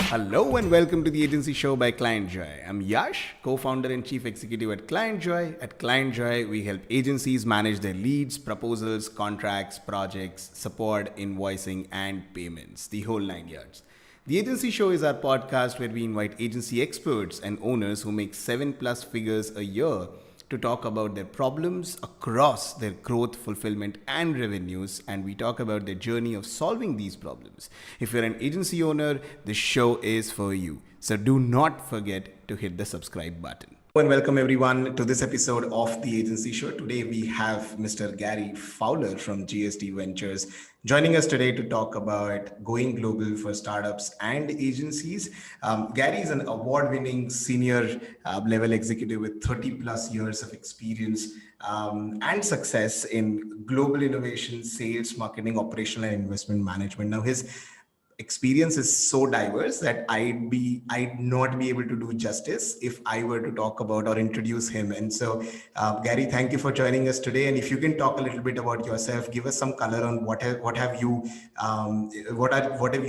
Hello and welcome to the Agency Show by Client Joy. I'm Yash, co-founder and chief executive at Client Joy. At Client Joy, we help agencies manage their leads, proposals, contracts, projects, support, invoicing, and payments, the whole nine yards. The Agency Show is our podcast where we invite agency experts and owners who make 7+ figures a year to talk about their problems across their growth, fulfillment, and revenues. And we talk about their journey of solving these problems. If you're an agency owner, this show is for you. So do not forget to hit the subscribe button. And welcome everyone to this episode of the Agency Show. Today we have Mr. Gary Fowler from GSD Ventures joining us today to talk about going global for startups and agencies. Gary is an award-winning senior level executive with 30+ years of experience and success in global innovation, sales, marketing, operational, and investment management. Now his experience is so diverse that I'd not be able to do justice if I were to talk about or introduce him. And so, Gary, thank you for joining us today. And if you can talk a little bit about yourself, give us some color on what have you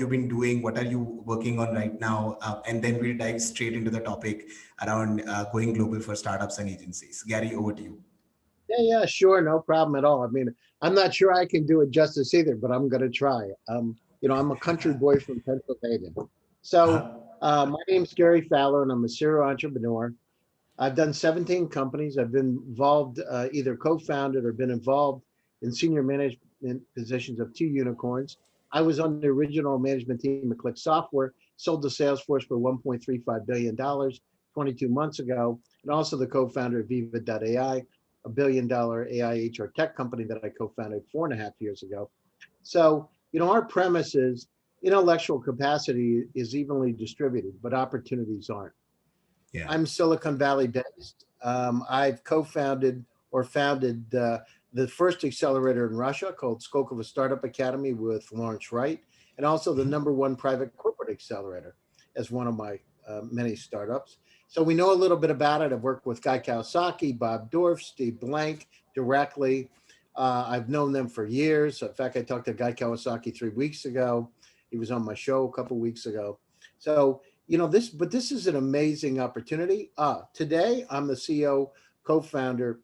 been doing, what are you working on right now, and then we'll dive straight into the topic around going global for startups and agencies. Gary, over to you. Yeah, sure. No problem at all. I mean, I'm not sure I can do it justice either, but I'm going to try. I'm a country boy from Pennsylvania. So my name's Gary Fowler, and I'm a serial entrepreneur. I've done 17 companies. I've been involved, either co-founded or been involved in senior management positions of 2 unicorns. I was on the original management team at Click Software, sold to Salesforce for $1.35 billion 22 months ago, and also the co-founder of Viva.ai, a $1 billion AI HR tech company that I co-founded 4.5 years ago. So, our premise is intellectual capacity is evenly distributed, but opportunities aren't. Yeah. I'm Silicon Valley based. I've co-founded or founded the first accelerator in Russia called Skolkovo Startup Academy with Lawrence Wright, and also the #1 private corporate accelerator as one of my many startups. So we know a little bit about it. I've worked with Guy Kawasaki, Bob Dorff, Steve Blank directly. I've known them for years. In fact, I talked to Guy Kawasaki 3 weeks ago. He was on my show a couple of weeks ago. So, this is an amazing opportunity. Today, I'm the CEO, co-founder,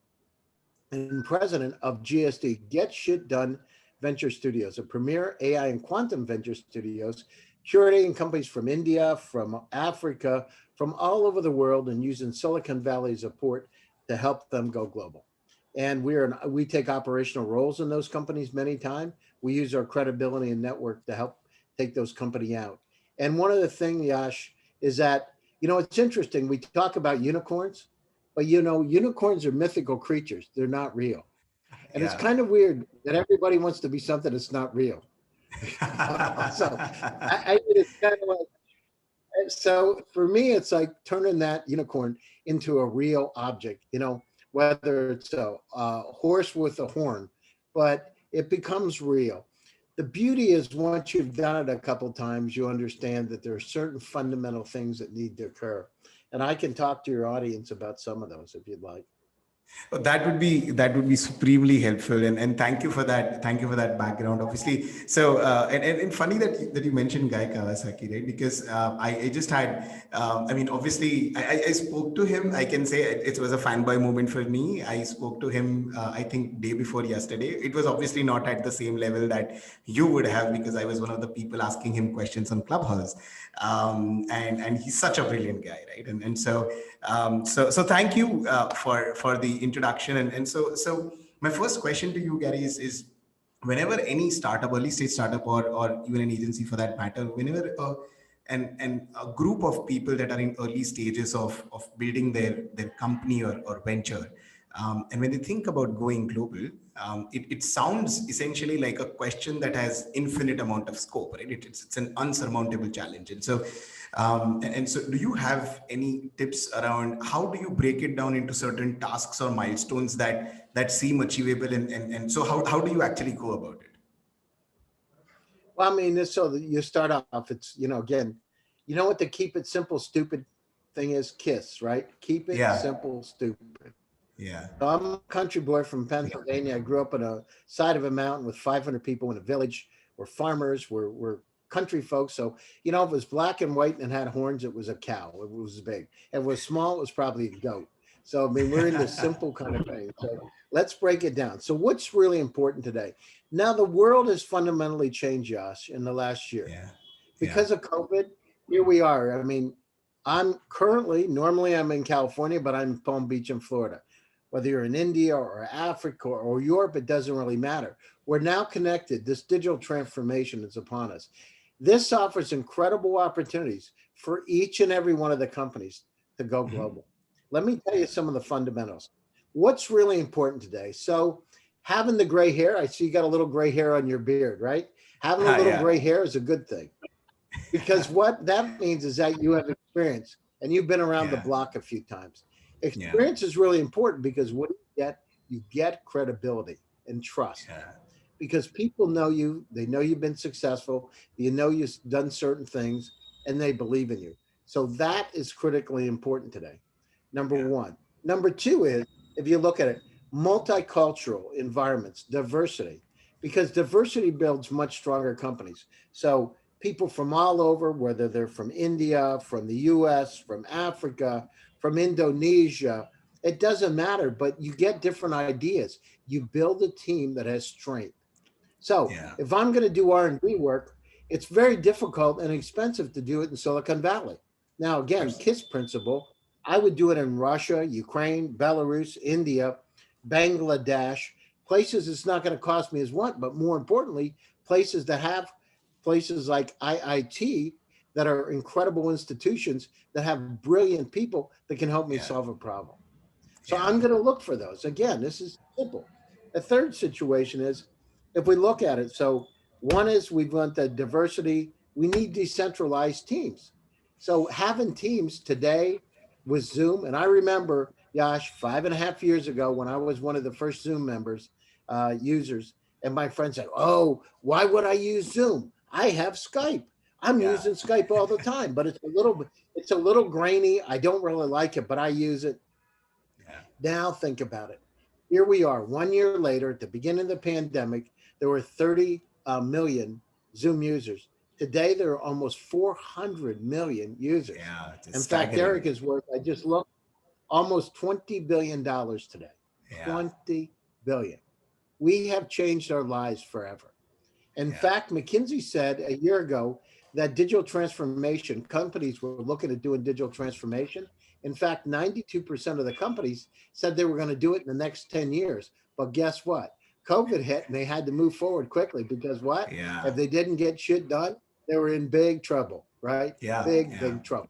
and president of GSD, Get Shit Done Venture Studios, a premier AI and quantum venture studios, curating companies from India, from Africa, from all over the world, and using Silicon Valley support to help them go global. And we take operational roles in those companies many times. We use our credibility and network to help take those companies out. And one of the things, Yash, is that, it's interesting. We talk about unicorns, but unicorns are mythical creatures. They're not real. And It's kind of weird that everybody wants to be something that's not real. It's kind of like, so for me, it's like turning that unicorn into a real object, whether it's a horse with a horn, but it becomes real. The beauty is once you've done it a couple of times, you understand that there are certain fundamental things that need to occur. And I can talk to your audience about some of those if you'd like. That would be supremely helpful, and thank you for that. Thank you for that background. Obviously, so and funny that you mentioned Guy Kawasaki, right? Because I just had obviously I spoke to him. I can say it was a fanboy moment for me. I spoke to him I think day before yesterday. It was obviously not at the same level that you would have because I was one of the people asking him questions on Clubhouse, and he's such a brilliant guy, right? And so. So thank you for the introduction. And so my first question to you, Gary, is whenever any startup, early stage startup, or even an agency for that matter, whenever and a group of people that are in early stages of building their company or venture, and when they think about going global, it sounds essentially like a question that has infinite amount of scope, right? It's an unsurmountable challenge. And so do you have any tips around how do you break it down into certain tasks or milestones that seem achievable, and so how do you actually go about it? Well, I mean, so you start off, it's, again, what the keep it simple, stupid thing is? KISS, right? Keep it simple, stupid. Yeah. So I'm a country boy from Pennsylvania. I grew up on a side of a mountain with 500 people in a village we're farmers, we're country folks. So, if it was black and white and had horns, it was a cow. It was big. If it was small, it was probably a goat. So, I mean, we're into simple kind of thing. So let's break it down. So what's really important today? Now, the world has fundamentally changed, Josh, in the last year. Yeah. Yeah. Because of COVID, here we are. I mean, normally I'm in California, but I'm in Palm Beach in Florida. Whether you're in India or Africa or Europe, it doesn't really matter. We're now connected. This digital transformation is upon us. This offers incredible opportunities for each and every one of the companies to go global. Let me tell you some of the fundamentals. What's really important today? So, having the gray hair, I see you got a little gray hair on your beard, right? Having a little Yeah. gray hair is a good thing, because what that means is that you have experience and you've been around the Yeah. block a few times. Yeah. Experience is really important, because what you get credibility and trust, Yeah. because people know you, they know you've been successful, you know you've done certain things, and they believe in you. So that is critically important today. Number Yeah. one. Number two is, if you look at it, multicultural environments, diversity, because diversity builds much stronger companies. So people from all over, whether they're from India, from the US, from Africa, from Indonesia, it doesn't matter, but you get different ideas. You build a team that has strength. So Yeah. if I'm going to do R&D work, it's very difficult and expensive to do it in Silicon Valley. Now, again, Absolutely. KISS principle, I would do it in Russia, Ukraine, Belarus, India, Bangladesh, places it's not going to cost me as much, but more importantly, places that have places like IIT that are incredible institutions that have brilliant people that can help me Yeah. solve a problem. So Yeah. I'm going to look for those. Again, this is simple. A third situation is, if we look at it, so one is, we want the diversity, we need decentralized teams. So having teams today with Zoom, and I remember, Yash, 5.5 years ago when I was one of the first Zoom members, users, and my friend said, "Oh, why would I use Zoom? I have Skype. I'm Yeah. using Skype all the time, but it's a little grainy. I don't really like it, but I use it." Yeah. Now think about it. Here we are, 1 year later, at the beginning of the pandemic, there were 30 million Zoom users. Today, there are almost 400 million users. Yeah. It's In fact, staggering. Eric is worth, I just looked, almost $20 billion today. Yeah. 20 billion. We have changed our lives forever. In Yeah. fact, McKinsey said a year ago that digital transformation, companies were looking at doing digital transformation. In fact, 92% of the companies said they were going to do it in the next 10 years. But guess what? COVID hit and they had to move forward quickly, because what? Yeah. If they didn't get shit done, they were in big trouble, right? Yeah. Big, Yeah. big trouble.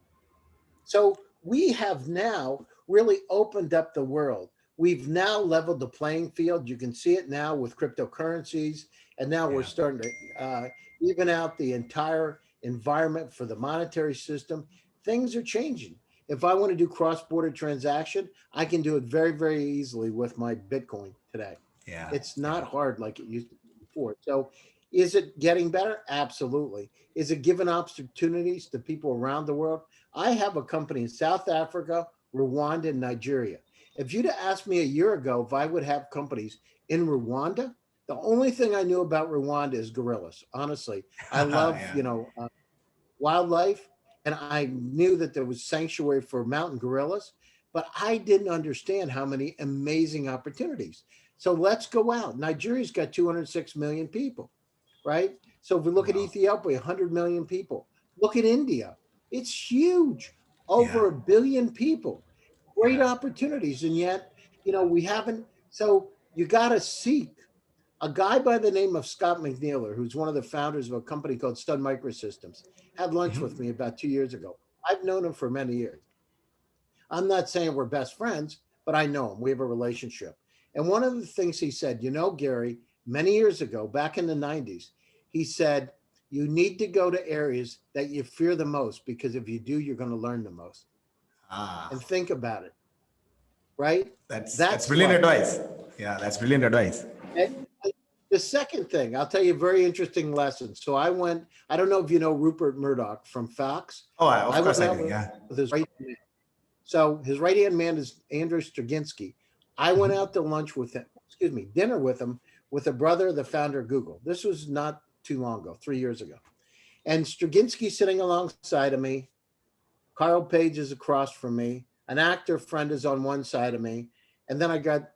So we have now really opened up the world. We've now leveled the playing field. You can see it now with cryptocurrencies. And now we're Yeah. starting to even out the entire environment for the monetary system. Things are changing. If I want to do cross-border transaction, I can do it very, very easily with my Bitcoin today. Yeah. It's not Yeah. hard like it used to be before. So is it getting better? Absolutely. Is it giving opportunities to people around the world? I have a company in South Africa, Rwanda, and Nigeria. If you'd have asked me a year ago if I would have companies in Rwanda, the only thing I knew about Rwanda is gorillas. Honestly, I love, Yeah. wildlife, and I knew that there was sanctuary for mountain gorillas, but I didn't understand how many amazing opportunities. So let's go out. Nigeria's got 206 million people, right? So if we look at Wow. Ethiopia, 100 million people. Look at India. It's huge. Yeah. Over 1 billion people. Great Yeah. opportunities. And yet, we haven't. So you got to seek a guy by the name of Scott McNeeler, who's one of the founders of a company called Sun Microsystems, had lunch with Mhm. me about 2 years ago. I've known him for many years. I'm not saying we're best friends, but I know him. We have a relationship. And one of the things he said, Gary, many years ago, back in the 90s, he said, you need to go to areas that you fear the most, because if you do, you're going to learn the most. Ah, And think about it, right? that's That's brilliant life. advice. Yeah, that's brilliant advice. And the second thing, I'll tell you a very interesting lesson. So I don't know if you know Rupert Murdoch from Fox. Oh, I of went course I out do. Yeah. with his right hand. So his right hand man is Andrew Straczynski. I went Mhm. out to lunch with him, dinner with him, with the brother of the founder of Google. This was not too long ago, 3 years ago. And Straczynski's sitting alongside of me. Carl Page is across from me. An actor friend is on one side of me. And then I got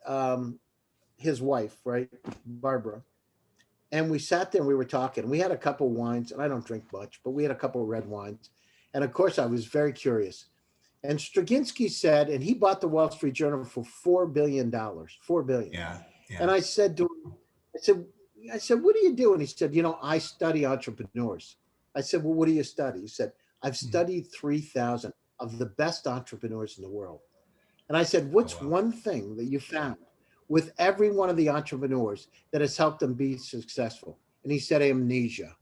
his wife, right, Barbara. And we sat there and we were talking. We had a couple wines, and I don't drink much, but we had a couple of red wines. And of course, I was very curious. And Straczynski said, and he bought the Wall Street Journal for $4 billion, $4 billion. Yeah. And I said to him, I said, what do you do? And he said, I study entrepreneurs. I said, well, what do you study? He said, I've studied 3,000 of the best entrepreneurs in the world. And I said, what's one thing that you found with every one of the entrepreneurs that has helped them be successful? And he said, amnesia.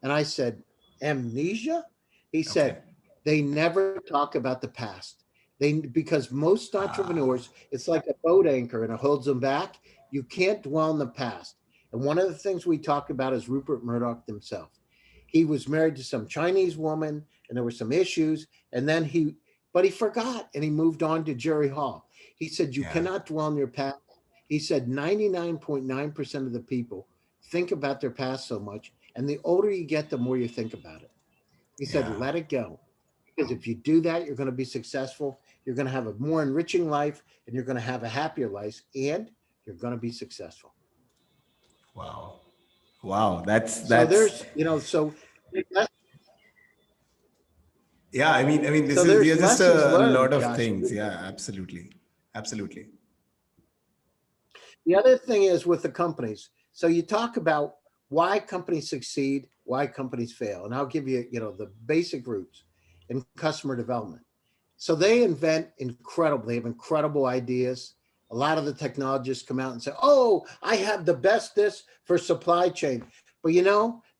And I said, amnesia? He said, they never talk about the past. Because most entrepreneurs, it's like a boat anchor and it holds them back. You can't dwell in the past. And one of the things we talk about is Rupert Murdoch himself. He was married to some Chinese woman and there were some issues. And then he forgot and he moved on to Jerry Hall. He said, you cannot dwell in your past. He said 99.9% of the people think about their past so much. And the older you get, the more you think about it. He said, let it go. Because if you do that, you're going to be successful. You're going to have a more enriching life and you're going to have a happier life and you're going to be successful. Wow. That's so there's, so yeah, I mean, we so are just a learned, lot of Josh. things. Yeah, absolutely. The other thing is with the companies. So you talk about why companies succeed, why companies fail. And I'll give you, the basic roots in customer development. So they have incredible ideas. A lot of the technologists come out and say, oh, I have the best this for supply chain. But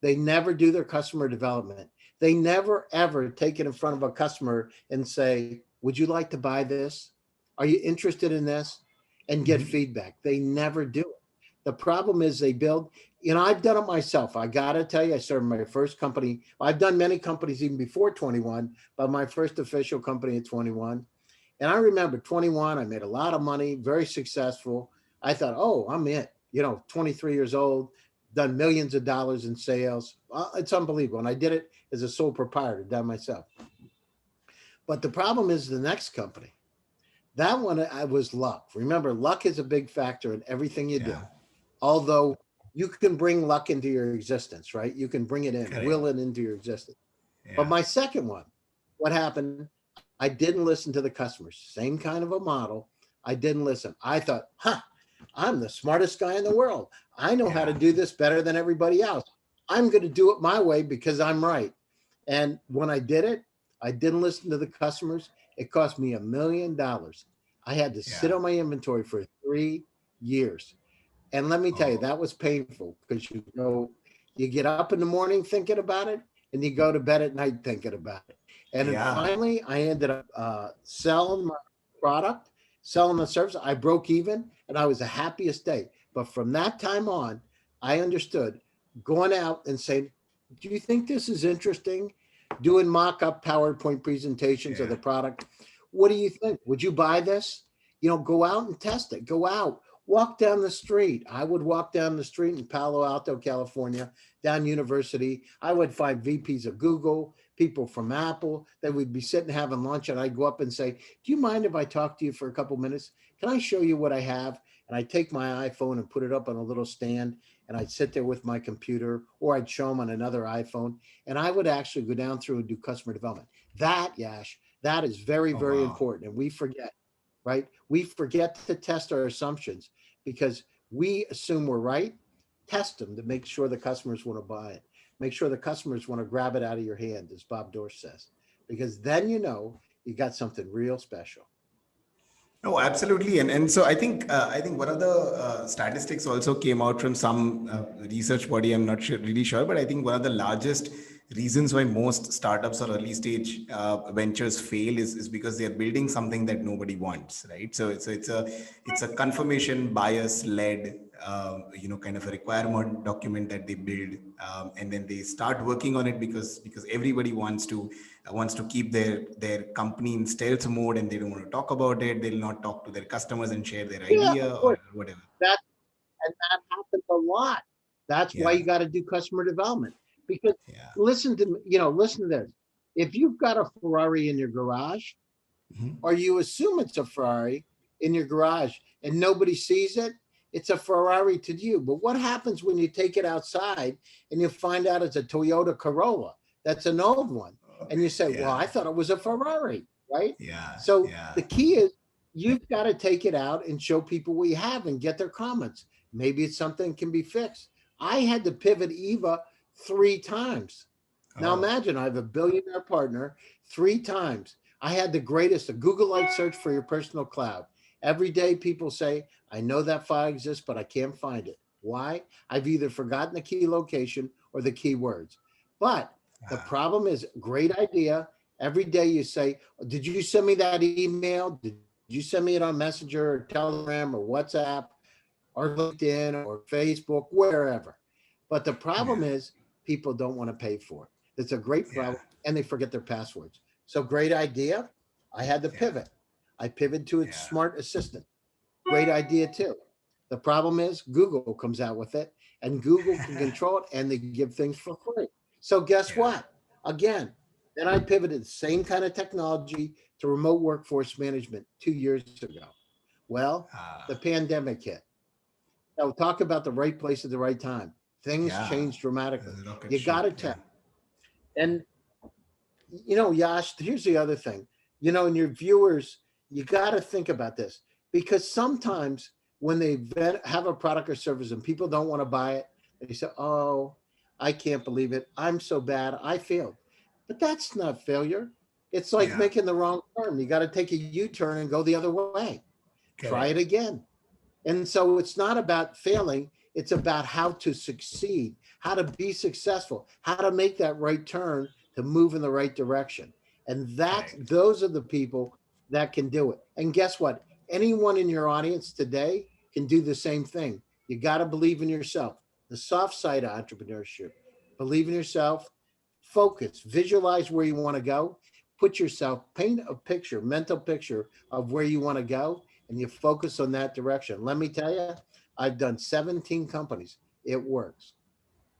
they never do their customer development. They never, ever take it in front of a customer and say, would you like to buy this? Are you interested in this? And get feedback. They never do it. The problem is they build, I've done it myself. I got to tell you, I started my first company. I've done many companies even before 21, but my first official company at 21. And I remember 21, I made a lot of money, very successful. I thought, oh, I'm it. 23 years old, done millions of dollars in sales. It's unbelievable. And I did it as a sole proprietor, done myself. But the problem is the next company. That one, I was luck. Remember, luck is a big factor in everything you do. Although you can bring luck into your existence, right? You can bring it in, will it into your existence. But my second one, what happened? I didn't listen to the customers. Same kind of a model. I didn't listen. I thought, I'm the smartest guy in the world. I know how to do this better than everybody else. I'm going to do it my way because I'm right. And when I did it, I didn't listen to the customers. It cost me $1 million. I had to sit on my inventory for 3 years. And let me tell you, that was painful because you get up in the morning thinking about it and you go to bed at night thinking about it. And then finally, I ended up selling my product, selling the service. I broke even and I was the happiest day. But from that time on, I understood going out and saying, do you think this is interesting? Doing mock-up PowerPoint presentations of the product. What do you think? Would you buy this? Go out and test it. Go out. Walk down the street. I would walk down the street in Palo Alto, California, down University. I would find VPs of Google, people from Apple that would be sitting having lunch. And I'd go up and say, do you mind if I talk to you for a couple minutes? Can I show you what I have? And I'd take my iPhone and put it up on a little stand. And I'd sit there with my computer or I'd show them on another iPhone. And I would actually go down through and do customer development. That, Yash, that is very, very important. And we forget. Right? We forget to test our assumptions because we assume we're right. Test them to make sure the customers want to buy it. Make sure the customers want to grab it out of your hand, as Bob Dorsch says, because then you got something real special. No, absolutely, and so I think one of the statistics also came out from some research body. I'm not really sure, but I think one of the largest reasons why most startups or early stage ventures fail is because they are building something that nobody wants, right? So it's a confirmation bias led kind of a requirement document that they build, and then they start working on it because everybody wants to keep their company in stealth mode and they don't want to talk about it. They'll not talk to their customers and share their idea or whatever. That happens a lot. That's why Yeah. you got to do customer development. Because Yeah. listen to me, listen to this. If you've got a Ferrari in your garage, Mhm. or you assume it's a Ferrari in your garage and nobody sees it, it's a Ferrari to you. But what happens when you take it outside and you find out it's a Toyota Corolla? That's an old one. And you say, well, Yeah. I thought it was a Ferrari, right? Yeah. So Yeah. the key is you've got to take it out and show people what you have and get their comments. Maybe it's something that can be fixed. I had to pivot Eva 3 times. Now Oh. imagine I have a billionaire partner 3 times. I had the greatest, a Google-like search for your personal cloud. Every day people say, I know that file exists, but I can't find it. Why? I've either forgotten the key location or the keywords. But the Ah. problem is, great idea. Every day you say, did you send me that email? Did you send me it on Messenger or Telegram or WhatsApp or LinkedIn or Facebook, wherever? But the problem Yeah. is people don't want to pay for it. It's a great Yeah. problem and they forget their passwords. So great idea. I had to Yeah. pivot. I pivoted to its Yeah. smart assistant. Great idea too. The problem is Google comes out with it and Google can control it and they give things for free. So guess Yeah. what? Again, then I pivoted the same kind of technology to remote workforce management 2 years ago. Well, the Ah. pandemic hit. Now talk about the right place at the right time. Things Yeah. changed dramatically. Rocket You got ship. to Yeah. tell. And Yash, here's the other thing. And your viewers, you got to think about this because sometimes when they have a product or service and people don't want to buy it, they say, "Oh, I can't believe it. I'm so bad. I failed." But that's not failure. It's like Yeah. making the wrong turn. You got to take a U-turn and go the other way. Try it Correct. again. And so it's not about failing, it's about how to succeed, how to be successful, how to make that right turn to move in the right direction. And Correct. those are the people that can do it. And guess what? Anyone in your audience today can do the same thing. You got to believe in yourself. The soft side of entrepreneurship. Believe in yourself, focus, visualize where you want to go, put yourself, paint a picture, mental picture of where you want to go, and you focus on that direction. Let me tell you, I've done 17 companies. It works.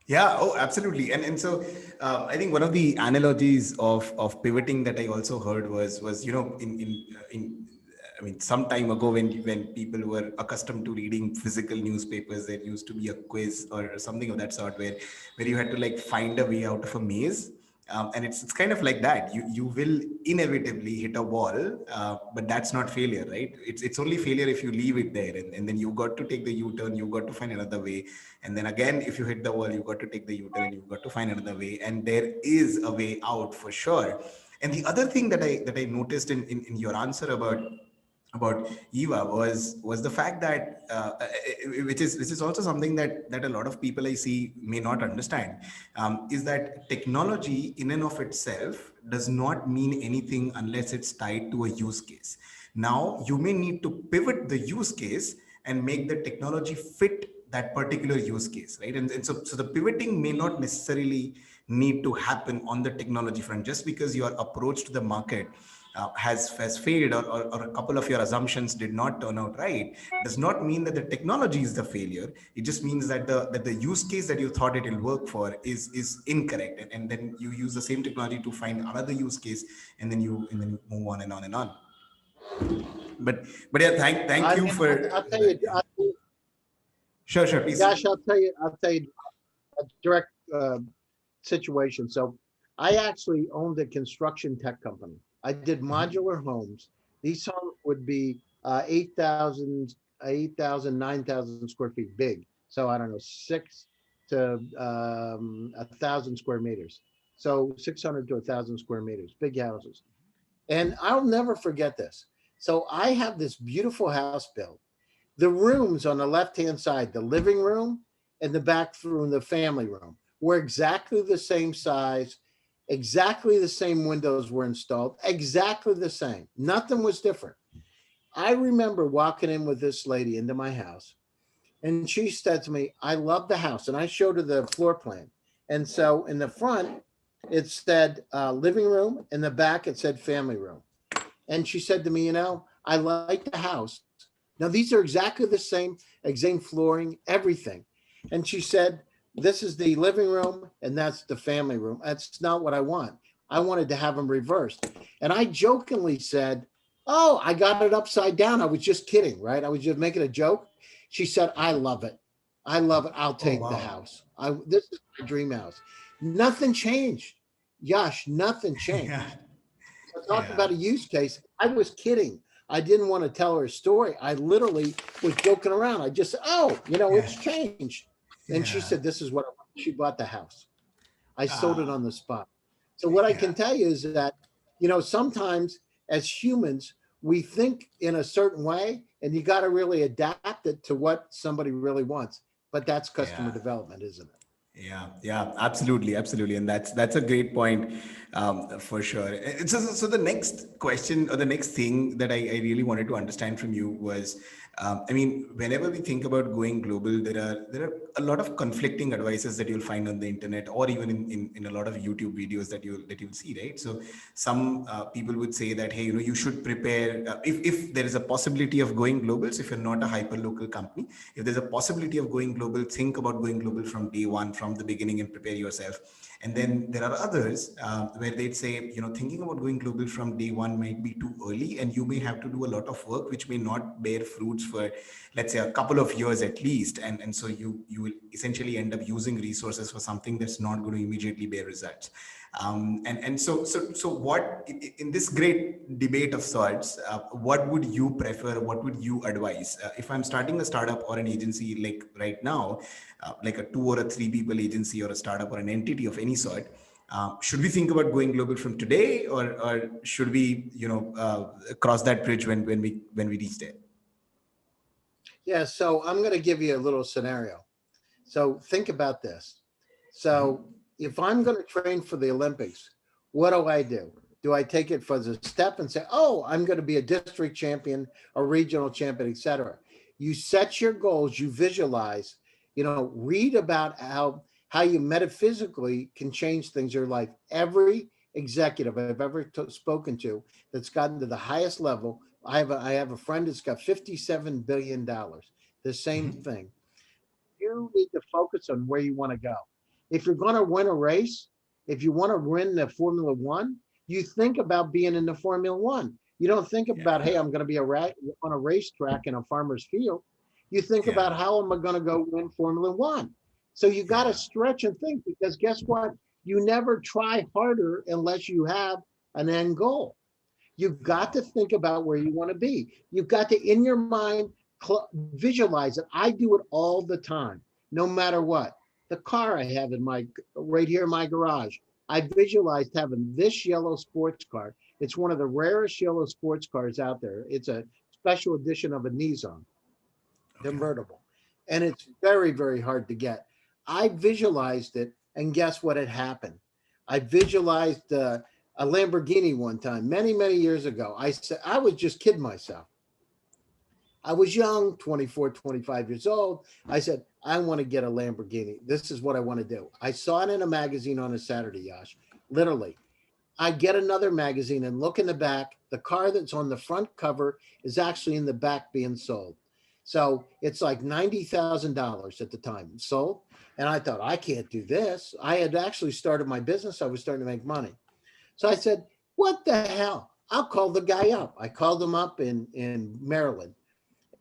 Yeah, oh, absolutely. And so I think one of the analogies of pivoting that I also heard was in I mean some time ago when people were accustomed to reading physical newspapers, there used to be a quiz or something of that sort where you had to like find a way out of a maze. And it's kind of like that. You will inevitably hit a wall, but that's not failure, right? It's only failure if you leave it there, and then you got to take the U-turn. You got to find another way, and then again, if you hit the wall, you got to take the U-turn, and you got to find another way. And there is a way out for sure. And the other thing that I noticed in your answer about Eva was the fact that which is also something that a lot of people I see may not understand, is that technology in and of itself does not mean anything unless it's tied to a use case. Now you may need to pivot the use case and make the technology fit that particular use case, right? And so the pivoting may not necessarily need to happen on the technology front. Just because your approach to the market has failed, or a couple of your assumptions did not turn out right, does not mean that the technology is the failure. It just means that the use case that you thought it will work for is incorrect, and then you use the same technology to find another use case, and then you move on and on and on. But yeah, thank I you mean, for I'll tell that. you, Yeah. Sure, please. Josh, I'll tell you a direct situation. So I actually owned a construction tech company. I did Mhm. modular homes. These homes would be 8,000, 9,000 square feet big. So I don't know, 6 to 1,000 square meters. So 600 to 1,000 square meters, big houses. And I'll never forget this. So I have this beautiful house built. The rooms on the left-hand side, the living room and the back room, the family room, were exactly the same size, exactly the same windows were installed, exactly the same. Nothing was different. I remember walking in with this lady into my house, and she said to me, I love the house. And I showed her the floor plan. And so in the front, it said living room, in the back, it said family room. And she said to me, I like the house. Now, these are exactly the same flooring, everything. And she said, this is the living room and that's the family room. That's not what I want. I wanted to have them reversed. And I jokingly said, oh, I got it upside down. I was just kidding, right? I was just making a joke. She said, I love it. I love it. I'll Oh, take the wow. house. This is my dream house. Nothing changed. Yash, nothing Yeah. changed. So talk Yeah. about a use case. I was kidding. I didn't want to tell her a story. I literally was joking around. I just said, oh, Yeah. it's changed. And she Yeah. said, this is what I want. She bought the house. I sold it Ah, on the spot. So what I yeah. can tell you is that, sometimes as humans, we think in a certain way, and you got to really adapt it to what somebody really wants. But that's customer Yeah. development, isn't it? Yeah, yeah, absolutely, absolutely, and that's a great point, for sure. So the next question or the next thing that I really wanted to understand from you was, I mean, whenever we think about going global, there are a lot of conflicting advices that you'll find on the internet, or even in a lot of YouTube videos that you'll see, right? So some people would say that, hey, you should prepare, if there is a possibility of going global. So if you're not a hyper local company, if there's a possibility of going global, think about going global from day one, from the beginning, and prepare yourself. And then there are others, where they'd say, thinking about going global from day one might be too early, and you may have to do a lot of work which may not bear fruits for, let's say, a couple of years at least. And so you will essentially end up using resources for something that's not going to immediately bear results. And so what, in this great debate of sorts, what would you prefer? What would you advise, if I'm starting a startup or an agency, like right now, like a 2 or a 3 people agency, or a startup or an entity of any sort? Should we think about going global from today, or should we, cross that bridge when we reach there? Yeah. So I'm going to give you a little scenario. So think about this. So if I'm going to train for the Olympics, what do I do? Do I take it for the step and say, oh, I'm going to be a district champion, a regional champion, etc.? You set your goals, you visualize, read about how you metaphysically can change things in your life. Every executive I've ever spoken to that's gotten to the highest level, I have a friend that's got $57 billion. The same Mhm. thing. You need to focus on where you want to go. If you're going to win a race, if you want to win the Formula One, you think about being in the Formula One. You don't think about, hey, Yeah, I'm going to be on a racetrack in a farmer's field. You think about, yeah, how am I going to go win Formula One? So you got to yeah, stretch and think, because guess what? You never try harder unless you have an end goal. You've got wow, to think about where you want to be. You've got to, in your mind, visualize it. I do it all the time, no matter what. The car I have right here in my garage, I visualized having this yellow sports car. It's one of the rarest yellow sports cars out there. It's a special edition of a Nissan okay, convertible. And it's very, very hard to get. I visualized it, and guess what had happened? I visualized a Lamborghini one time, many, many years ago. I said, I was just kidding myself. I was young, 24, 25 years old. I said, I want to get a Lamborghini. This is what I want to do. I saw it in a magazine on a Saturday, Yash. Literally, I get another magazine and look in the back. The car that's on the front cover is actually in the back being sold. So it's like $90,000 at the time sold. And I thought, I can't do this. I had actually started my business. I was starting to make money. So I said, what the hell? I'll call the guy up. I called him up in Maryland,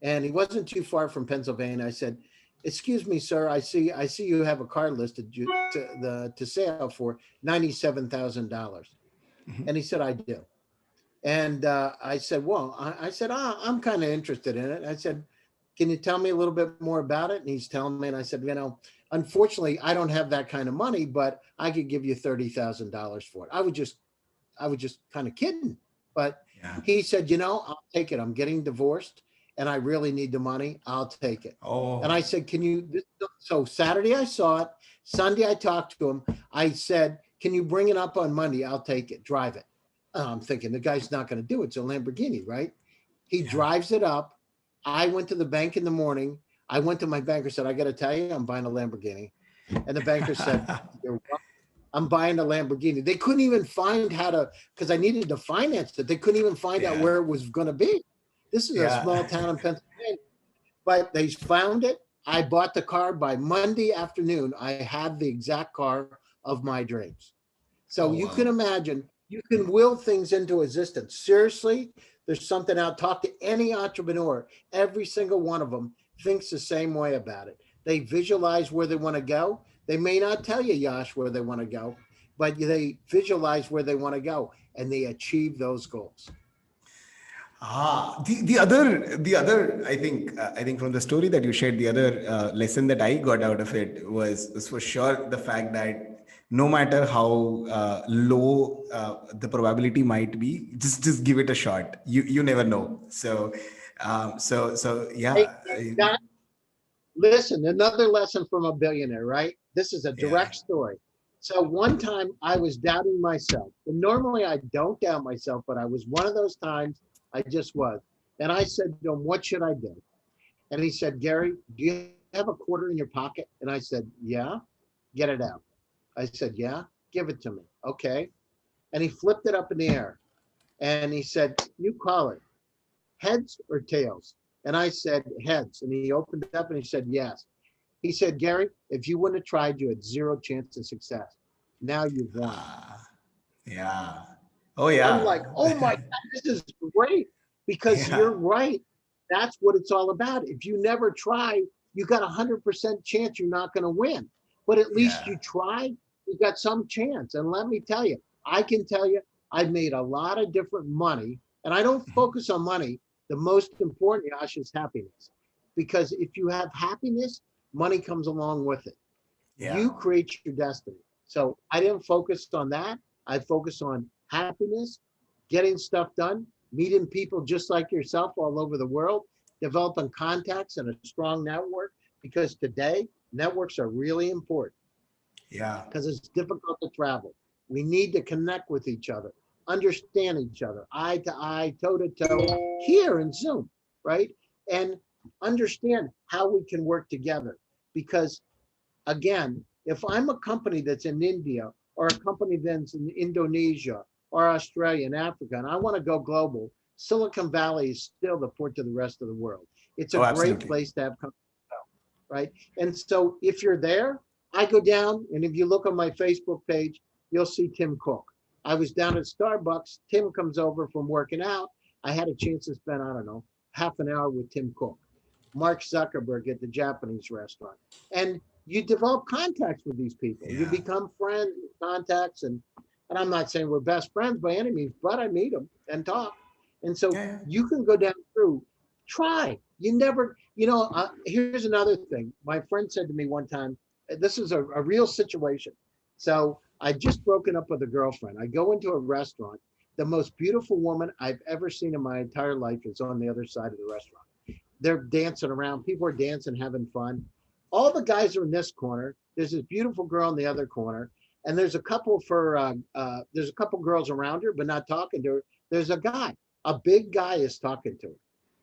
and he wasn't too far from Pennsylvania. I said, excuse me, sir, I see you have a car listed to sale for $97,000. And he said, I do. And I said, well, I said, I'm kind of interested in it. I said, can you tell me a little bit more about it? And he's telling me, and I said, unfortunately, I don't have that kind of money, but I could give you $30,000 for it. I was just kind of kidding. But yeah. he said, I'll take it. I'm getting divorced and I really need the money. I'll take it. And I Oh, said, can you? So Saturday I saw it. Sunday I talked to him. I said, can you bring it up on Monday? I'll take it. Drive it. I'm thinking the guy's not going to do it. It's a Lamborghini, right? He yeah. drives it up. I went to the bank in the morning. I went to my banker, said, I got to tell you, I'm buying a Lamborghini. And the banker said, you're I'm buying a Lamborghini. They couldn't even find how to, because I needed to finance it. They couldn't even find out Yeah, where it was going to be. This is a yeah. small town in Pennsylvania, but they found it. I bought the car. By Monday afternoon, I had the exact car of my dreams. So Oh, you can wow. imagine, you can will things into existence. Seriously, there's something out. Talk to any entrepreneur. Every single one of them thinks the same way about it. They visualize where they want to go. They may not tell you, Yash, where they want to go, but they visualize where they want to go and they achieve those goals. The other I think from the story that you shared, the other lesson that I got out of it was for sure the fact that no matter how low the probability might be, just give it a shot. You never know. So Hey, yeah. Scott, listen, another lesson from a billionaire, right? This is a Yeah. direct story. So one time I was doubting myself. And normally I don't doubt myself, but I was one of those times I just was. And I said to him, what should I do? And he said, Gary, do you have a quarter in your pocket? And I said, yeah, get it out. I said, yeah, give it to me. Okay. And he flipped it up in the air and he said, you call it heads or tails? And I said, heads. And he opened it up and he said, yes. He said, Gary, if you wouldn't have tried, you had zero chance of success. Now you've won. Yeah. Oh I'm yeah. like, oh my God, this is great because Yeah. you're right. That's what it's all about. If you never try, you got 100% chance you're not going to win. But at least Yeah. you tried, you got some chance. And let me tell you, I can tell you, I've made a lot of different money and I don't focus on money. The most important, Yash, is happiness. Because if you have happiness, money comes along with it. Yeah. You create your destiny. So I didn't focus on that. I focused on happiness, getting stuff done, meeting people just like yourself all over the world, developing contacts and a strong network because today networks are really important Yeah. because it's difficult to travel. We need to connect with each other, understand each other, eye to eye, toe to toe, here in Zoom, right? And understand how we can work together because again, if I'm a company that's in India or a company that's in Indonesia or Australia and Africa, and I want to go global, Silicon Valley is still the port to the rest of the world. It's a Oh, great absolutely. place to have companies, right? And so if you're there, I go down, and if you look on my Facebook page, you'll see Tim Cook. I was down at Starbucks. Tim comes over from working out. I had a chance to spend, I don't know, half an hour with Tim Cook. Mark Zuckerberg at the Japanese restaurant. And you develop contacts with these people. You Yeah. become friends, contacts, and I'm not saying we're best friends by any means, but I meet them and talk. And so Yeah. Yeah. you can go down through, try. You never, here's another thing. My friend said to me one time, this is a real situation. So I just broken up with a girlfriend. I go into a restaurant. The most beautiful woman I've ever seen in my entire life is on the other side of the restaurant. They're dancing around. People are dancing, having fun. All the guys are in this corner. There's this beautiful girl in the other corner, and there's a couple girls around her, but not talking to her. There's a guy. A big guy is talking to her,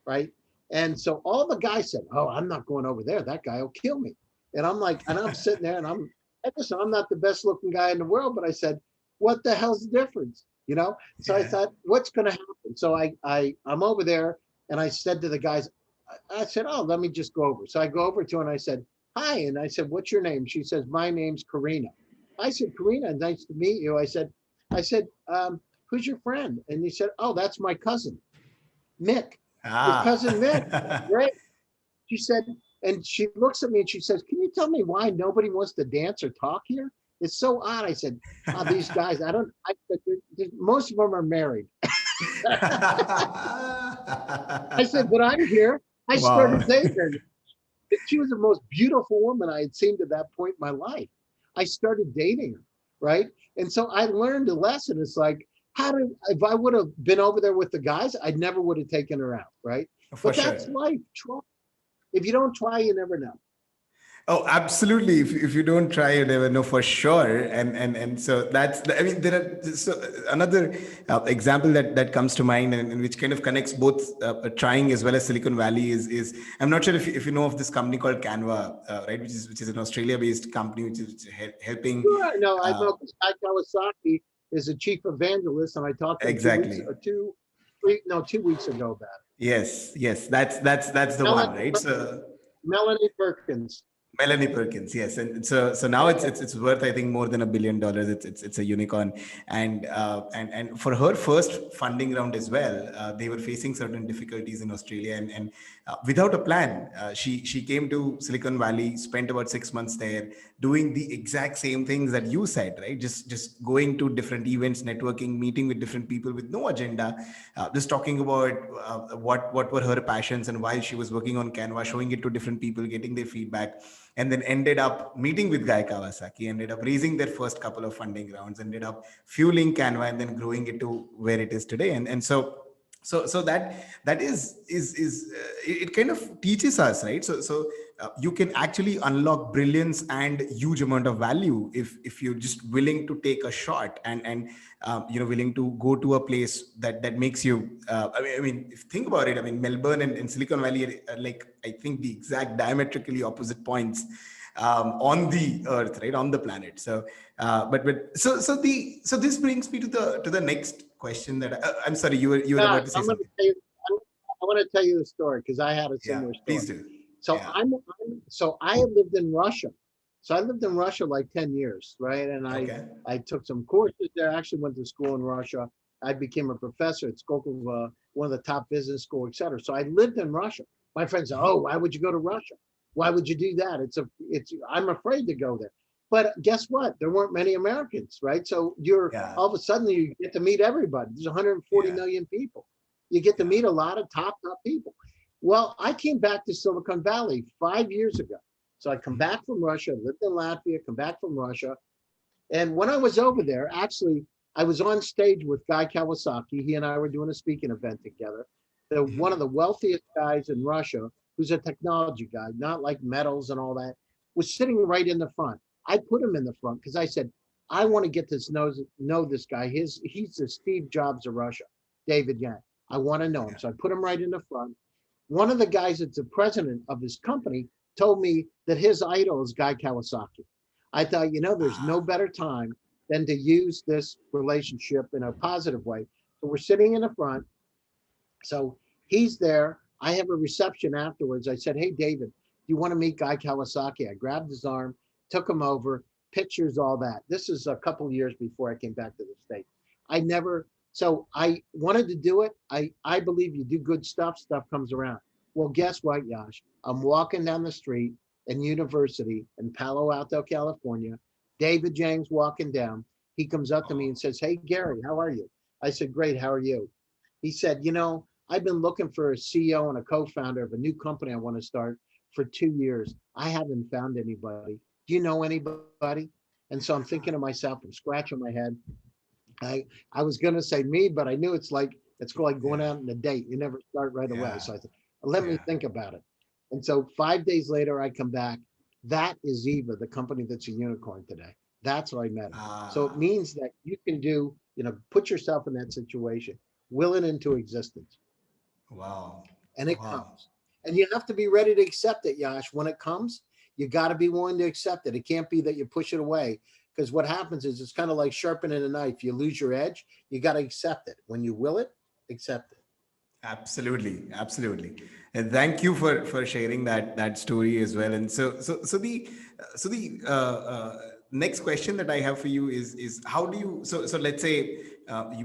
right? And so all the guys said, "Oh, I'm not going over there. That guy will kill me." And I'm like, and I'm sitting there, and listen, I'm not the best looking guy in the world, but I said, "What the hell's the difference?" So I Yeah. thought, what's going to happen? So I'm over there, and I said to the guys, I said, oh, let me just go over. So I go over to her and I said, hi. And I said, what's your name? She says, my name's Karina. I said, Karina, nice to meet you. I said, who's your friend? And he said, oh, that's my cousin, Mick. Your Ah. cousin Mick. Great. She said, and she looks at me and she says, can you tell me why nobody wants to dance or talk here? It's so odd. I said, oh, these guys, I said, most of them are married. I said, but I'm here. I Wow. started dating her. She was the most beautiful woman I had seen to that point in my life. I started dating her, right? And so I learned a lesson. It's like, if I would have been over there with the guys, I never would have taken her out, right? For But that's sure. life. Try. If you don't try, you never know. Oh, absolutely. If you don't try, you never know for sure. And so I mean, there are so another example that comes to mind and which kind of connects both trying as well as Silicon Valley is I'm not sure if you know of this company called Canva, right? Which is an Australia based company which is helping. Sure. No, I Uh, know this guy Kawasaki is a chief evangelist, and I talked to him 2 weeks exactly. or two, 3, no, 2 weeks ago about it. Yes. Yes. That's the one, Melanie, right? So. Melanie Perkins. Melanie Perkins, yes, and so now it's worth, I think, more than $1 billion. It's a unicorn, and for her first funding round as well, they were facing certain difficulties in Australia, and without a plan, she came to Silicon Valley, spent about 6 months there, doing the exact same things that you said, right? Just going to different events, networking, meeting with different people with no agenda, just talking about what were her passions and why she was working on Canva, showing it to different people, getting their feedback, and then ended up meeting with Guy Kawasaki, ended up raising their first couple of funding rounds, ended up fueling Canva, and then growing it to where it is today. And so that is it kind of teaches us, right? So you can actually unlock brilliance and huge amount of value if you're just willing to take a shot, and willing to go to a place that makes you I mean, if you think about it, I mean, Melbourne and Silicon Valley are like, I think, the exact diametrically opposite points on the earth, right, on the planet. So this brings me to the next question that I'm sorry, you were Yeah, about to say I'm going to something. tell you. I want to tell you the story because I had a Yeah, similar story. please do. So Yeah. so I had lived in Russia. So I lived in Russia like 10 years, right? And Okay. I took some courses there. I actually went to school in Russia. I became a professor at Skolkovo, one of the top business school, et cetera. So I lived in Russia. My friends said, "Oh, why would you go to Russia? Why would you do that? I'm afraid to go there." But guess what? There weren't many Americans, right? So you're Yeah. all of a sudden you get to meet everybody. There's 140 Yeah. million people. You get to Yeah. meet a lot of top people. Well, I came back to Silicon Valley 5 years ago. So I come back from Russia, lived in Latvia, come back from Russia. And when I was over there, actually, I was on stage with Guy Kawasaki. He and I were doing a speaking event together. One of the wealthiest guys in Russia, who's a technology guy, not like metals and all that, was sitting right in the front. I put him in the front because I said, I want to get to know this guy. He's the Steve Jobs of Russia, David Yang. I want to know him. Yeah. So I put him right in the front. One of the guys that's the president of his company told me that his idol is Guy Kawasaki. I thought, there's no better time than to use this relationship in a positive way. So we're sitting in the front. So he's there. I have a reception afterwards. I said, "Hey, David, do you want to meet Guy Kawasaki?" I grabbed his arm, took him over, pictures, all that. This is a couple of years before I came back to the States. So I wanted to do it. I believe you do good stuff comes around. Well, guess what, Yash? I'm walking down the street in University in Palo Alto, California. David Yang's walking down. He comes up to me and says, "Hey, Gary, how are you?" I said, "Great, how are you?" He said, "I've been looking for a CEO and a co-founder of a new company I want to start for 2 years. I haven't found anybody. Do you know anybody?" And so I'm thinking to myself, I'm scratching my head. I was going to say me, but I knew it's like going Yeah. out on a date. You never start right away. Yeah. So I said, let me Yeah. think about it. And so 5 days later, I come back. That is Eva, the company that's a unicorn today. That's where I met him. So it Ah. means that you can put yourself in that situation, will it into existence, Wow. and it Wow. comes. And you have to be ready to accept it, Yash. When it comes, you got to be willing to accept it. It can't be that you push it away, because what happens is it's kind of like sharpening a knife. You lose your edge. You got to accept it. When you will it, accept it. Absolutely, absolutely, and thank you for sharing that story as well. And so the next question that I have for you is how do you, so let's say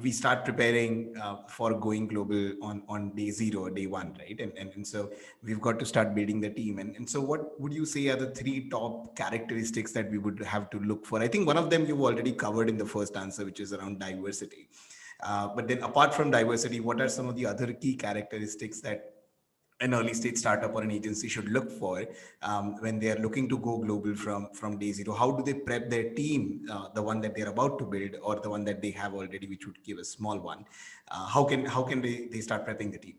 we start preparing for going global on day zero or day one, right? And so we've got to start building the team. And so what would you say are the three top characteristics that we would have to look for? I think one of them you've already covered in the first answer, which is around diversity. But then apart from diversity, what are some of the other key characteristics that an early stage startup or an agency should look for when they are looking to go global from day zero? How do they prep their team, the one that they're about to build or the one that they have already, which would give a small one? How can they start prepping the team?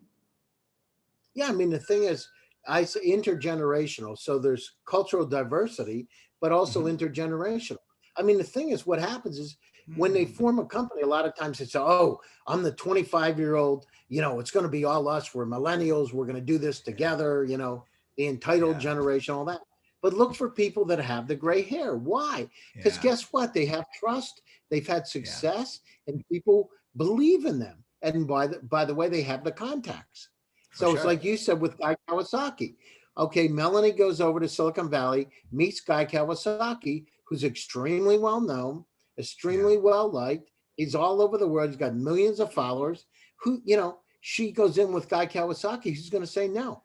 Yeah, I mean, the thing is, I say intergenerational. So there's cultural diversity, but also Mm-hmm. intergenerational. I mean, the thing is, what happens is when they Mm. form a company, a lot of times they say, "Oh, I'm the 25-year-old, it's going to be all us. We're millennials. We're going to do this together, the entitled Yeah, generation, all that." But look for people that have the gray hair. Why? Because yeah, guess what? They have trust, they've had yeah, success, and people believe in them. And by the way, they have the contacts. for So it's sure. like you said with Guy Kawasaki. Okay, Melanie goes over to Silicon Valley, meets Guy Kawasaki, who's extremely well known, Yeah. extremely well liked. He's all over the world. He's got millions of followers. Who, you know, she goes in with Guy Kawasaki. He's going to say no,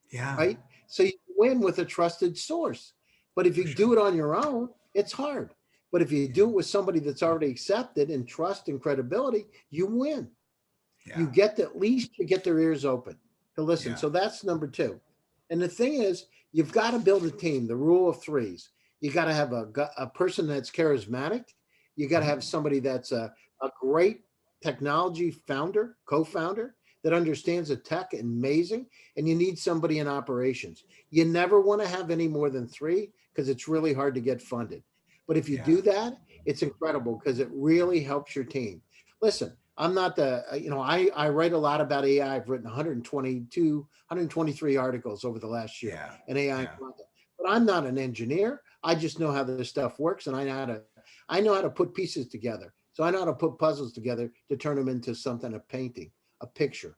Yeah. right? So you win with a trusted source. But if For you sure. do it on your own, it's hard. But if you Yeah. do it with somebody that's already accepted and trust and credibility, you win. Yeah. You get at least you get their ears open to listen. Yeah. So that's number two. And the thing is, you've got to build a team. The rule of threes. You got to have a person that's charismatic. You got to have Mhm. somebody that's a great technology founder, co-founder that understands the tech amazing. And you need somebody in operations. You never want to have any more than three because it's really hard to get funded. But if you Yeah. do that, it's incredible because it really helps your team. Listen, I'm not the, I write a lot about AI. I've written 122, 123 articles over the last year Yeah. in AI Yeah. content. But I'm not an engineer. I just know how this stuff works and I know how to put pieces together. So I know how to put puzzles together to turn them into something, a painting, a picture.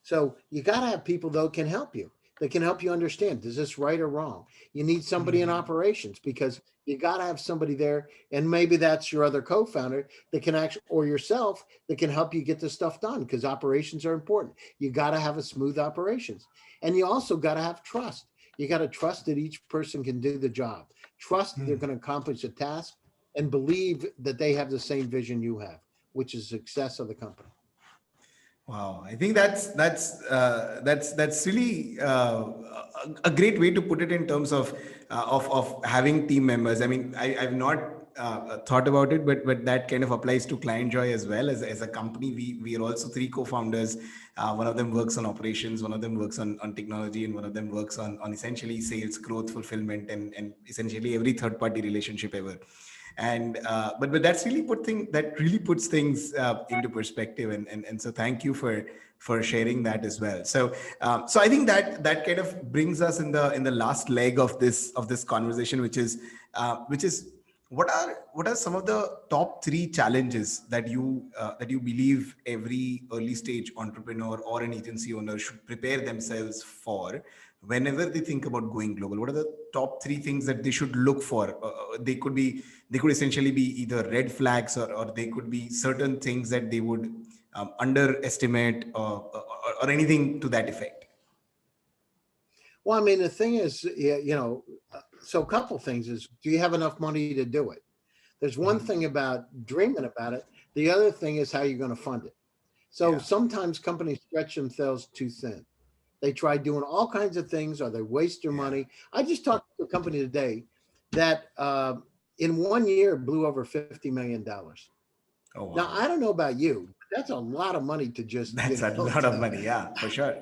So you got to have people though can help you. That can help you understand, is this right or wrong? You need somebody in Mhm. operations because you got to have somebody there. And maybe that's your other co-founder that can actually, or yourself that can help you get this stuff done because operations are important. You got to have a smooth operations. And you also got to have trust. You got to trust that each person can do the job, trust that they're going to accomplish a task, and believe that they have the same vision you have, which is success of the company. Wow, I think that's really a great way to put it in terms of of having team members. I mean, I've not thought about it, but that kind of applies to Client Joy as well. As a company, we are also three co-founders. One of them works on operations, one of them works on technology, and one of them works on essentially sales, growth, fulfillment, and essentially every third party relationship ever. And but that's really that really puts things into perspective, and so thank you for sharing that as well. So so I think that kind of brings us in the last leg of this conversation, which is what are some of the top three challenges that you believe every early stage entrepreneur or an agency owner should prepare themselves for whenever they think about going global? What are the top three things that they should look for? They could essentially be either red flags, or they could be certain things that they would underestimate, or anything to that effect. Well, I mean, the thing is, so a couple things is, do you have enough money to do it? There's one thing Mhm. about dreaming about it. The other thing is how you're going to fund it. So Yeah. sometimes companies stretch themselves too thin. They try doing all kinds of things or they waste their Yeah. money. I just talked to a company today that in 1 year blew over $50 million. Oh Now, wow. I don't know about you, but that's a lot of money to just, That's a lot of money. Yeah, for sure.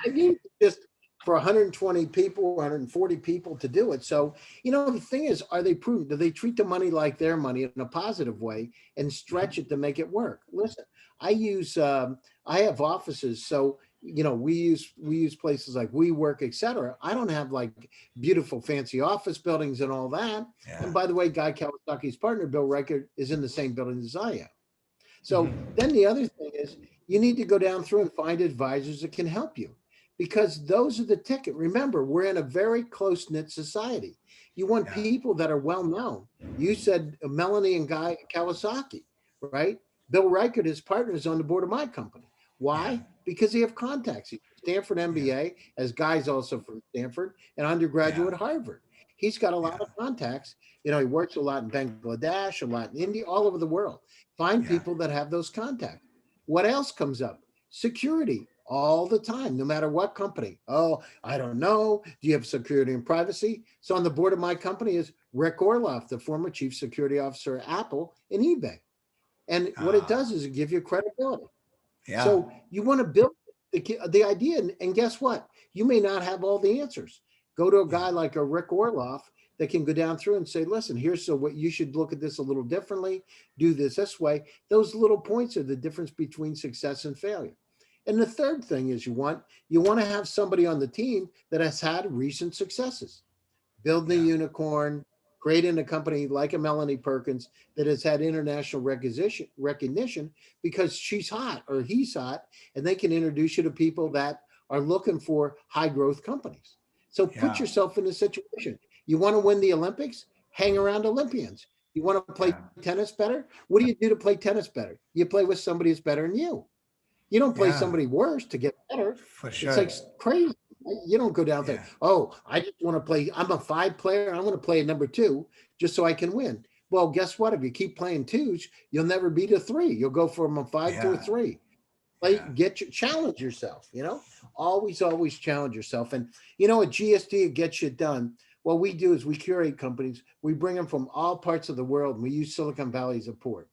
I mean, just for 120 people, 140 people to do it. So, the thing is, are they prudent? Do they treat the money like their money in a positive way and stretch it to make it work? Listen, I use, I have offices. So, we use places like WeWork, et cetera. I don't have like beautiful, fancy office buildings and all that. And Yeah. by the way, Guy Kawasaki's partner, Bill Reichert, is in the same building as I am. So then the other thing is you need to go down through and find advisors that can help you because those are the ticket. Remember, we're in a very close knit society. You want Yeah. people that are well known. You said Melanie and Guy Kawasaki, right? Bill Reichert, his partner, is on the board of my company. Yeah. Why? Because they have contacts. He's Stanford Yeah. MBA, as Guy's also from Stanford, and Yeah. undergraduate at Harvard. He's got a lot Yeah. of contacts. He works a lot in Bangladesh, a lot in India, all over the world. Find Yeah. people that have those contacts. What else comes up? Security all the time, no matter what company. Oh, I don't know. Do you have security and privacy? So on the board of my company is Rick Orloff, the former chief security officer at Apple and eBay. And what it does Ah. is it gives you credibility. Yeah. So you want to build the idea, and guess what? You may not have all the answers. Go to a Yeah. guy like a Rick Orloff that can go down through and say, "Listen, here's so what you should look at this a little differently. Do this way." Those little points are the difference between success and failure. And the third thing is you want to have somebody on the team that has had recent successes, building a Yeah. unicorn, creating a company like a Melanie Perkins that has had international recognition because she's hot or he's hot, and they can introduce you to people that are looking for high growth companies. So put Yeah. yourself in a situation. You want to win the Olympics? Hang around Olympians. You want to play Yeah. tennis better? What do you do to play tennis better? You play with somebody who's better than you. You don't play Yeah. somebody worse to get better. For It's like sure. crazy. You don't go down there, Yeah. oh, I just want to play. I'm a 5 player. I want to play a number 2 just so I can win. Well, guess what? If you keep playing 2s, you'll never beat a 3. You'll go from a 5 to a Yeah. 3. Yeah. Like challenge yourself, always challenge yourself. And at GSD, it gets you done. What we do is we curate companies. We bring them from all parts of the world. And we use Silicon Valley as a port.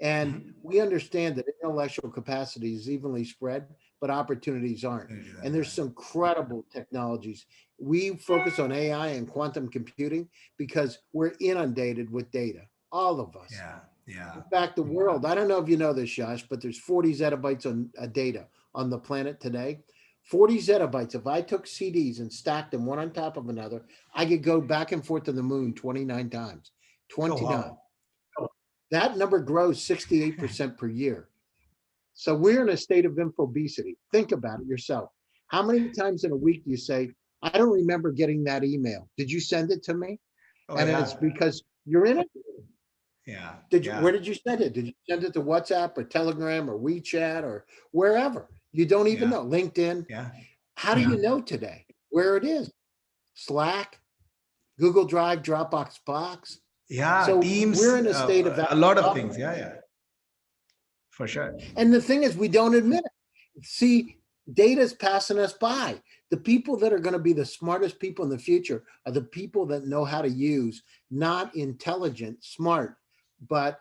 And Mhm. we understand that intellectual capacity is evenly spread, but opportunities aren't. And there's some credible technologies. We focus on AI and quantum computing because we're inundated with data, all of us. Yeah. Yeah. In fact, the world, I don't know if you know this, Yash, but there's 40 zettabytes on data on the planet today. 40 zettabytes. If I took CDs and stacked them one on top of another, I could go back and forth to the moon 29 times. Oh, 29. wow. That number grows 68% per year. So we're in a state of infobesity. Think about it yourself. How many times in a week do you say, I don't remember getting that email? Did you send it to me? Oh, And yeah. it's because you're in it. Yeah. Where Yeah. did you send it? Did you send it to WhatsApp or Telegram or WeChat or wherever? You don't even Yeah. know. LinkedIn. Yeah. How do you know today where it is? Slack, Google Drive, Dropbox Box. Yeah. So we're Teams, in a state of a lot of that. things. Yeah. Yeah. For sure. And the thing is, we don't admit it. See, data is passing us by. The people that are going to be the smartest people in the future are the people that know how to use not intelligent, smart, but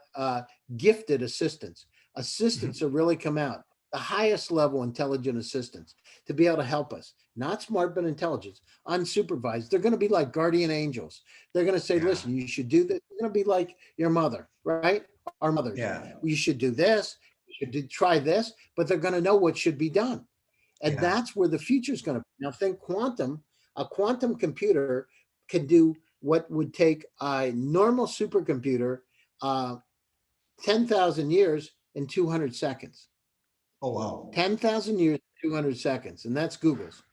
gifted assistants. Assistants Mhm. have really come out, the highest level intelligent assistants to be able to help us. Not smart, but intelligence, unsupervised. They're going to be like guardian angels. They're going to say, Yeah. listen, you should do this. They're going to be like your mother, right? Our mothers. Yeah. You should do this. You should try this, but they're going to know what should be done. And Yeah. that's where the future is going to be. Now, think quantum. A quantum computer can do what would take a normal supercomputer uh, 10,000 years in 200 seconds. Oh, wow. 10,000 years, 200 seconds. And that's Google's.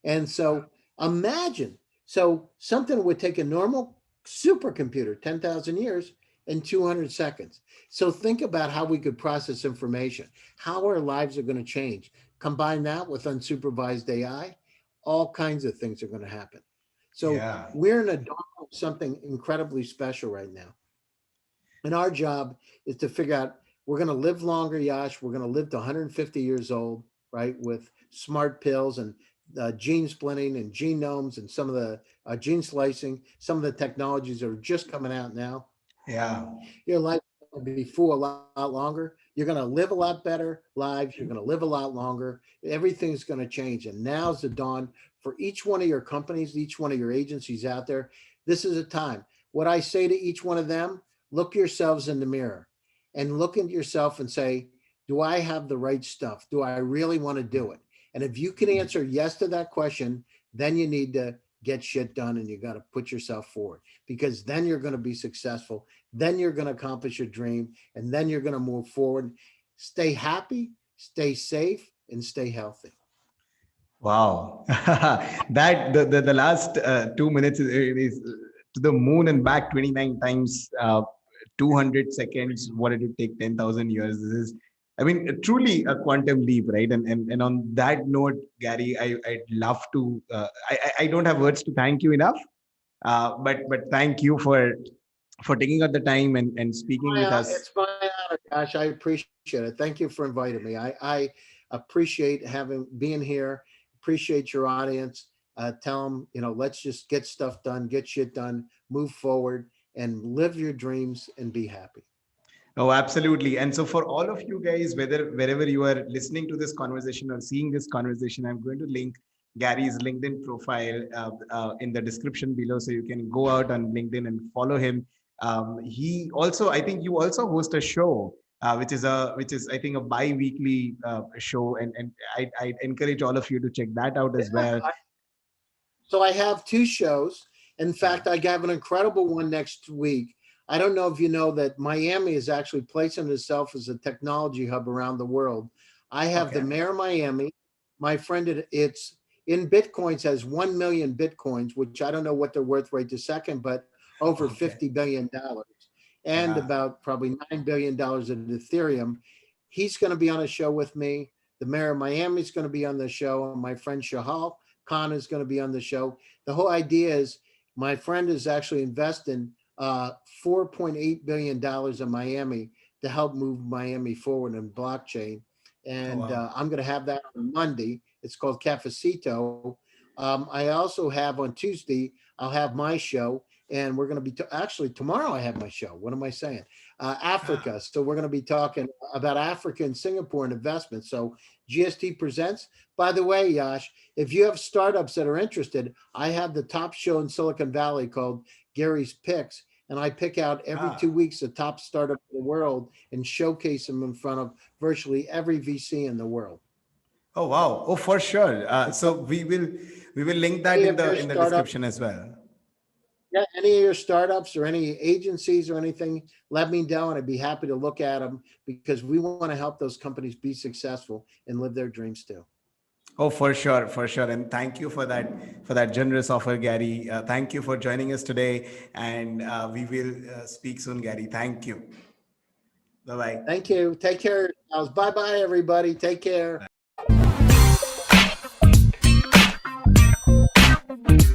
And so imagine, so something would take a normal supercomputer 10,000 years in 200 seconds. So think about how we could process information, how our lives are going to change. Combine that with unsupervised AI, all kinds of things are going to happen. So Yeah. we're in a dawn of something incredibly special right now. And our job is to figure out we're going to live longer, Yash. We're going to live to 150 years old, right? With smart pills and gene splitting and genomes and some of the gene slicing, some of the technologies that are just coming out now. Yeah. Your life will be full a lot longer. You're going to live a lot better lives. You're going to live a lot longer. Everything's going to change. And now's the dawn for each one of your companies, each one of your agencies out there. This is a time. What I say to each one of them, look yourselves in the mirror and look at yourself and say, do I have the right stuff? Do I really want to do it? And if you can answer yes to that question, then you need to get shit done and you got to put yourself forward because then you're going to be successful. Then you're going to accomplish your dream and then you're going to move forward. Stay happy, stay safe, and stay healthy. Wow. That the last 2 minutes is to the moon and back 29 times, 200 seconds. What did it take? 10,000 years. This is, I mean, truly a quantum leap, right? And on that note, Gary, I'd love to. I don't have words to thank you enough. But thank you for taking out the time and speaking with us. It's my honor, Josh. I appreciate it. Thank you for inviting me. I appreciate being here. Appreciate your audience. Tell them, let's just get stuff done, get shit done, move forward, and live your dreams and be happy. Oh, absolutely. And so for all of you guys, wherever you are listening to this conversation or seeing this conversation, I'm going to link Gary's LinkedIn profile in the description below, so you can go out on LinkedIn and follow him. He also, I think you also host a show, which is I think a bi-weekly show, and I encourage all of you to check that out as Yeah. well. So I have 2 shows. In Yeah. fact, I have an incredible one next week. I don't know if you know that Miami is actually placing itself as a technology hub around the world. I have the Okay. mayor of Miami, my friend. It's in Bitcoins has 1 million Bitcoins, which I don't know what they're worth right this second, but over Okay. $50 billion and Yeah. about probably $9 billion in Ethereum. He's going to be on a show with me. The mayor of Miami is going to be on the show. And my friend Shahal Khan is going to be on the show. The whole idea is my friend is actually investing $4.8 billion in Miami to help move Miami forward in blockchain. Oh, And wow. I'm going to have that on Monday. It's called Cafecito. I also have on Tuesday, I'll have my show, and we're going to be actually tomorrow. I have my show. What am I saying? Ah. Africa. So we're going to be talking about Africa and Singapore and investment. So GST presents. By the way, Yash, if you have startups that are interested, I have the top show in Silicon Valley called Gary's Picks. And I pick out every 2 weeks the top startup in the world and showcase them in front of virtually every VC in the world. Oh, wow. Oh, for sure. So we will link that Any of your in the startups, description as well. yeah, any of your startups or any agencies or anything, let me know and I'd be happy to look at them because we want to help those companies be successful and live their dreams too. Oh, for sure, for sure. And thank you for that generous offer, Gary. Thank you for joining us today, and we will speak soon, Gary. Thank you. Bye bye. Thank you. Take care. Bye bye, everybody. Take care.